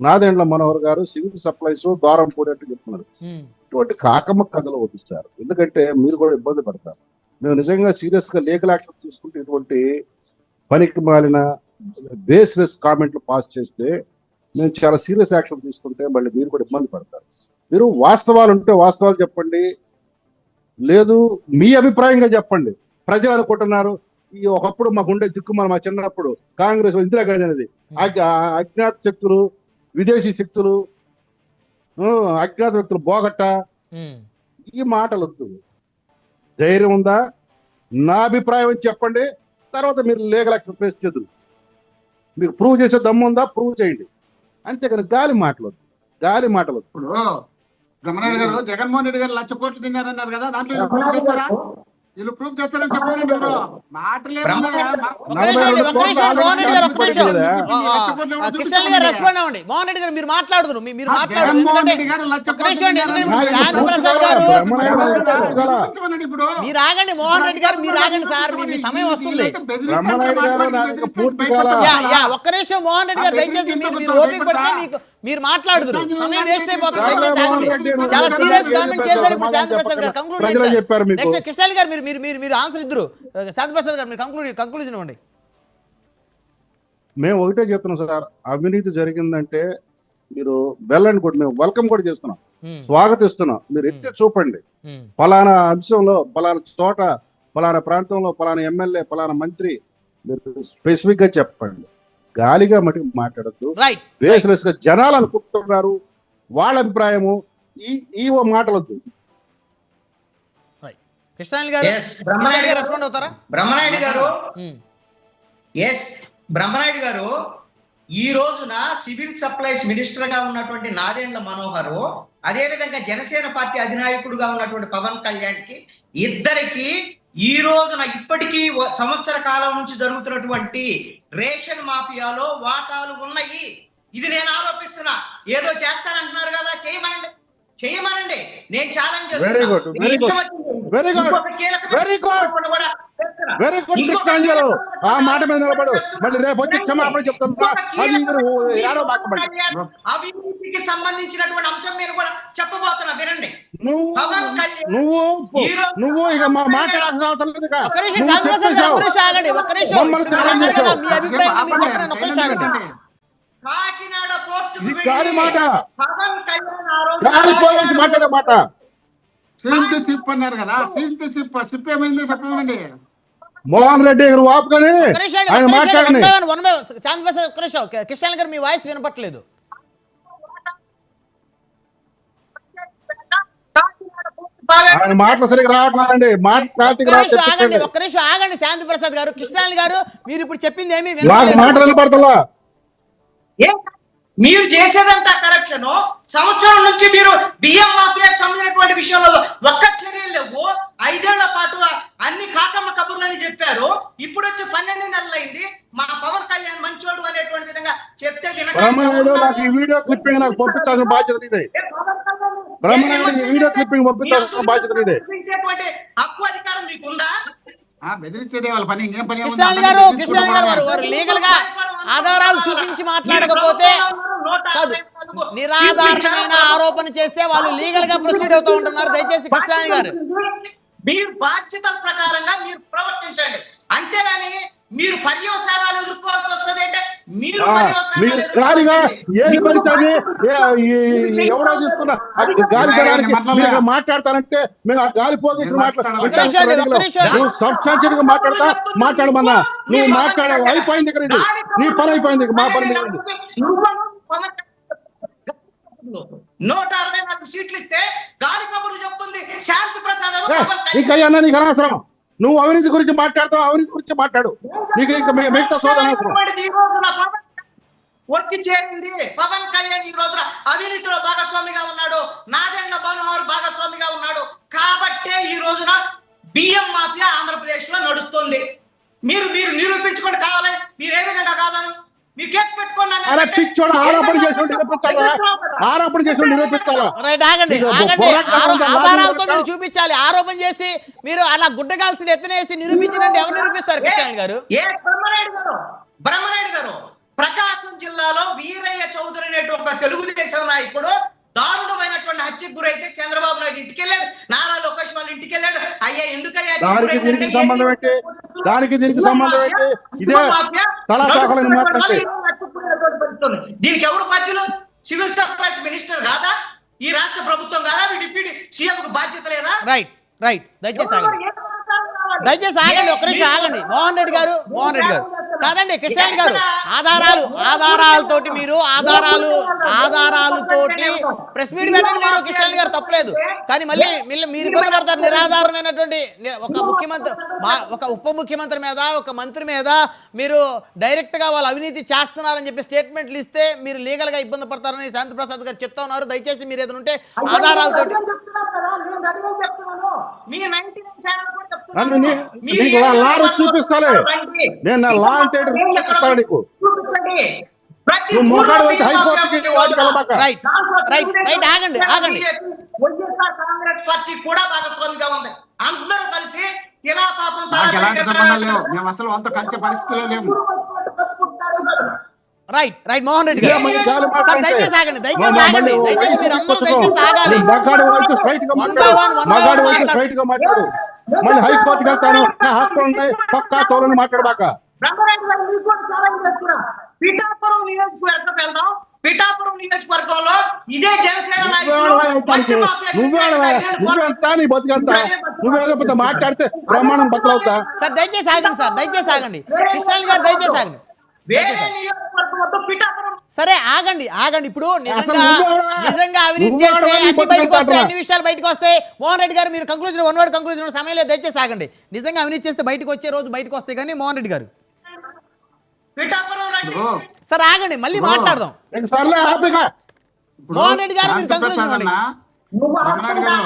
నాదెండ్ల మనోహర్ గారు civil supplies Dwarampudi అంటే చెప్తున్నారు. ఇటువంటి కాకమ్మ కథలు వదిస్తారు. ఎందుకంటే మీరు కూడా ఇబ్బంది పడతారు. మేము నిజంగా సీరియస్ గా లీగల్ యాక్షన్ తీసుకుంటే ఇటువంటి పనికి మాలిన బేస్లెస్ కామెంట్లు పాస్ చేస్తే మేము చాలా సీరియస్ యాక్షన్ తీసుకుంటే మళ్ళీ మీరు కూడా ఇబ్బంది పడతారు. మీరు వాస్తవాలు ఉంటే వాస్తవాలు చెప్పండి, లేదు మీ అభిప్రాయంగా చెప్పండి. ప్రజలు అనుకుంటున్నారు ఈ ఒకప్పుడు మాకుండే దిక్కుమాల మా చిన్నప్పుడు కాంగ్రెస్ ఇందిరాగాంధీ అనేది అజ్ఞాత శక్తులు, విదేశీ శక్తులు, అజ్ఞాత వ్యక్తులు బోగట్ట, ఈ మాటలు వద్దు. ధైర్యం ఉందా? నా అభిప్రాయం అని చెప్పండి, తర్వాత మీరు లీగల్ యాక్షన్ ఫేస్ చేద్దరు. మీకు ప్రూవ్ చేసే దమ్ము ఉందా? ప్రూవ్ చేయండి. అంతేకాని గాలి మాటలొద్దు, గాలి మాటలొద్దు. ఇప్పుడు బ్రహ్మనాయుడు గారు జగన్మోహన్ రెడ్డి గారు 1,00,000 కోట్లు తిన్నారన్నారు కదా, దాంట్లో వీళ్ళు ప్రూవ్ చేస్తారా? వీళ్ళు ప్రూవ్ చేస్తారని చెప్పండి. ఎవరు మాటలే కిషన్ గారు రెస్పాండ్ అవ్వండి. మోహన్ రెడ్డి గారు మీరు మాట్లాడుతున్నారు, మీరు మాట్లాడుతున్నారు. మీరు ఆగండి మోహన్ రెడ్డి గారు, మీరు ఆగండి సార్, మీ సమయం వస్తుంది. ఒక్క నిమిషం మోహన్ రెడ్డి గారు దయచేసి మీరు ఓపిక పడితే మీరు మాట్లాడుతున్నారు, సమయం వేస్ట్ అయిపోతుంది. చాలా సీరియస్ కామెంట్ చేశారు ఇప్పుడు శాంతి ప్రసాద్ గారు. కంక్లూడ్ నెక్స్ట్ కిషన్ గారు మీరు ఆన్సర్ ఇద్దరు. శాంతి ప్రసాద్ గారు మీరు కంక్లూజన్ ఇవ్వండి. మేము ఒకటే చెప్తున్నాం సార్, అవినీతి జరిగిందంటే మీరు వెళ్ళండి కూడా, మేము వెల్కమ్ కూడా చేస్తున్నాం, స్వాగతిస్తున్నాం. మీరు ఎత్తి చూపండి, పలానా అంశంలో పలానా చోట పలానా ప్రాంతంలో పలానా ఎమ్మెల్యే పలానా మంత్రి, మీరు స్పెసిఫిక్ గా చెప్పండి. గాలిగా మటుకు మాట్లాడద్దు. బేస్లెస్ గా జనాలు అనుకుంటున్నారు, వాళ్ళ అభిప్రాయము ఈ మాటలొద్దు. బ్రహ్మనాయుడు గారు ఈ రోజున సివిల్ సప్లైస్ మినిస్టర్ గా ఉన్నటువంటి నాదెండ్ల మనోహర్, అదే విధంగా జనసేన పార్టీ అధినాయకుడుగా ఉన్నటువంటి పవన్ కళ్యాణ్ కి ఇద్దరికి ఈ రోజున ఇప్పటికీ సంవత్సర కాలం నుంచి జరుగుతున్నటువంటి రేషన్ మాఫియాలో వాటాలు ఉన్నాయి. ఇది నేను ఆరోపిస్తున్నా. ఏదో చేస్తానంటున్నారు కదా, చేయమనండి. నేను ఛాలెంజ్ చేస్తున్నా. ఆ మాట మీద నిలబడు, మళ్ళీ రేపు వచ్చి క్షమాపణ చెప్తున్నా. అవినీతికి సంబంధించినటువంటి అంశం మీద కూడా చెప్పబోతున్నా, వినండి. నువ్వు ఇక మాట్లాడాల్సిన అవసరం లేదు. కాకినాడ మాట్లాడే మాట సిప్ అన్నారు కదా, సిప్ ఏమైందో చెప్పండి. మోహన్ రెడ్డి గారు వాపుకొని ఆయన మాట్లాడండి. కిషన్ గారు మీ వాయిస్ వినపట్లేదు. ఆయన మాటలు సరిగ్గా రావట్లేదండి. ఒక్క నిమిషం ఆగండి శాంతి ప్రసాద్ గారు. కృష్ణ గారు మీరు ఇప్పుడు చెప్పింది ఏమి మాటలు వినపడతలా. మీరు చేసేదంతా కరప్షన్. సంవత్సరం నుంచి మీరు బియ్యం మాఫియాకి సంబంధించినటువంటి విషయంలో ఒక్క చర్యలు లేవు. 5 ఏళ్ల పాటు అన్ని కాకమ్మ కబుర్లని చెప్పారు. ఇప్పుడు వచ్చి 12 నెలలైంది. మా పవన్ కళ్యాణ్ మంచోడు అనేటువంటి విధంగా చెప్తే వీడియో క్లిప్పింగ్ నాకు పంపించాల్సిన బాధ్యత ఇదే. వీడియో క్లిప్పింగ్ పంపించాల్సిన బాధ్యత ఇదే. హక్కు అధికారం మీకుందా? బెదిరించేదే వాళ్ళ పని, ఇంకేం పని? కిషన్ గారు వారు లీగల్ గా ఆధారాలు చూపించి మాట్లాడకపోతే కాదు, నిరాధారమైన ఆరోపణ చేస్తే వాళ్ళు లీగల్ గా ప్రొసీడ్ అవుతూ ఉంటున్నారు. దయచేసి కృష్ణ గారు మీరు బాధ్యతల ప్రకారంగా మీరు ప్రవర్తించండి, అంతేగాని మీరు పర్యవసానాలు ఎదుర్కోవాల్సి వస్తుంది అంటే మీరు మాట్లాడతానంటే మేము ఆ గాలి పోగేసి మాట్లాడమన్నా నువ్వు మాట్లాడావు. అయిపోయింది ఇక్కడ, నీ పని అయిపోయింది, మా పని. 164 సీట్లు ఇస్తే గాలి కబుర్లు చెప్తుంది శాంతి ప్రసాద్. నీకయ్యా నీకు అనవసరం. నువ్వు అవినీతి గురించి మాట్లాడతావు, అవినీతి గురించి మాట్లాడు. నీకు ఇంకా మిగతా సోదరు వచ్చి చేరింది. పవన్ కళ్యాణ్ ఈ రోజున అవినీతిలో భాగస్వామిగా ఉన్నాడు, నాదెండ్ల మనోహర్ భాగస్వామిగా ఉన్నాడు. కాబట్టే ఈ రోజున బియ్యం మాఫియా ఆంధ్రప్రదేశ్ లో నడుస్తుంది. మీరు నిరూపించుకోండి కావాలి. మీరు ఏ విధంగా కాదని మీరు కేసు పెట్టుకోండి. ఆధారాలతో మీరు చూపించాలి. ఆరోపణ చేసి మీరు అలా గుడ్డగాల్సిన ఎత్తనేసి నిరూపించినండి. ఎవరు నిరూపిస్తారు కృష్ణ గారు? బ్రహ్మనాయుడు గారు ప్రకాశం జిల్లాలో వీరయ్య చౌదరి అనేటువంటి ఒక తెలుగుదేశం నాయకుడు దారుణమైనటువంటి హత్యకు గురైతే చంద్రబాబు నాయుడు ఇంటికి వెళ్ళాడు, నారా లోకేష్ వాళ్ళ ఇంటికి వెళ్ళాడు. అయ్యా ఎందుకయ్యా దానికి దీనికి సంబంధం ఏంటి? దానికి దీనికి సంబంధం ఏంటి? ఇదే తలాశాఖలను మాట్లాడితే దీనికి ఎవరు బాధ్యులు? సివిల్ సప్లైస్ మినిస్టర్ కాదా? ఈ రాష్ట్ర ప్రభుత్వం కాదా? డిప్యూటీ సీఎం కు బాధ్యత లేదా? రైట్ రైట్ దయచేసి ఆగండి, దయచేసి ఆగండి, ఒక్క నిమిషం ఆగండి. మోహన్ రెడ్డి గారు కాదండి, కృష్ణారెడ్డి గారు ఆధారాలతోటి మీరు ఆధారాలతోటి ప్రెస్ మీట్ పెట్టండి మీరు. కృష్ణారెడ్డి గారు తప్పలేదు, కానీ మళ్ళీ మీరు ఇబ్బంది పడతారు. నిరాధారమైనటువంటి ఒక ఉప ముఖ్యమంత్రి మీద, ఒక మంత్రి మీద మీరు డైరెక్ట్ గా వాళ్ళు అవినీతి చేస్తున్నారని చెప్పి స్టేట్మెంట్లు ఇస్తే మీరు లీగల్ గా ఇబ్బంది పడతారని శాంతి ప్రసాద్ గారు చెప్తా ఉన్నారు. దయచేసి మీరు ఏదైనా ఉంటే ఆధారాలతోటి చూపిస్తాలే, నేను నా లా అంటే చూపిస్తాను నీకు. కాంగ్రెస్ పార్టీ కూడా భాగస్వామిగా ఉంది. అందరూ కలిసి ఇలా పాపం నాకు ఎలాంటి సంబంధం లేవు, మేము అసలు వాళ్ళతో కలిసే పరిస్థితిలో లేము. రైట్ రైట్ మోహన్ రెడ్డి గారు సార్ దయచేసి ఆగండి, దయచేసి ఆగండి, దయచేసి మీరు అందరూ దయచేసి ఆగాలి. మళ్ళీ హైకోర్టుకి వెళ్తాను, నా హక్కులు ఉన్నాయి, పక్కా తోలని మాట్లాడబాక. పిఠాపురం నియోజకవర్గం వెళ్దాం. పిఠాపురం నియోజకవర్గంలో ఇదే జనసేన నాయకులు నువ్వెంత నీ బతుకంతా నువ్వేదో మాట్లాడితే బ్రహ్మాండం బతులవుతా. సార్ దయచేసి ఆగండి, సార్ దయచేసి ఆగండి, కృష్ణారెడ్డి గారు దయచేసి ఆగండి. సరే ఆగండి ఆగండి. ఇప్పుడు నిజంగా అవినీతి చేస్తే అన్ని బయటకు వస్తాయి, అన్ని విషయాలు బయటకు వస్తాయి. మోహన్ రెడ్డి గారు మీరు కంక్లూజన్ వన్ వర్డ్ కంక్లూజన్ సమయం లేదు, దయచేసి ఆగండి. నిజంగా అవినీతి చేస్తే బయటకు వచ్చే రోజు బయటకు వస్తాయి. కానీ మోహన్ రెడ్డి గారు సార్ ఆగండి, మళ్ళీ మాట్లాడదాం. సర్లే మోహన్ రెడ్డి గారు మీరు కంక్లూజన్ బ్రహ్మనాయుడు గారు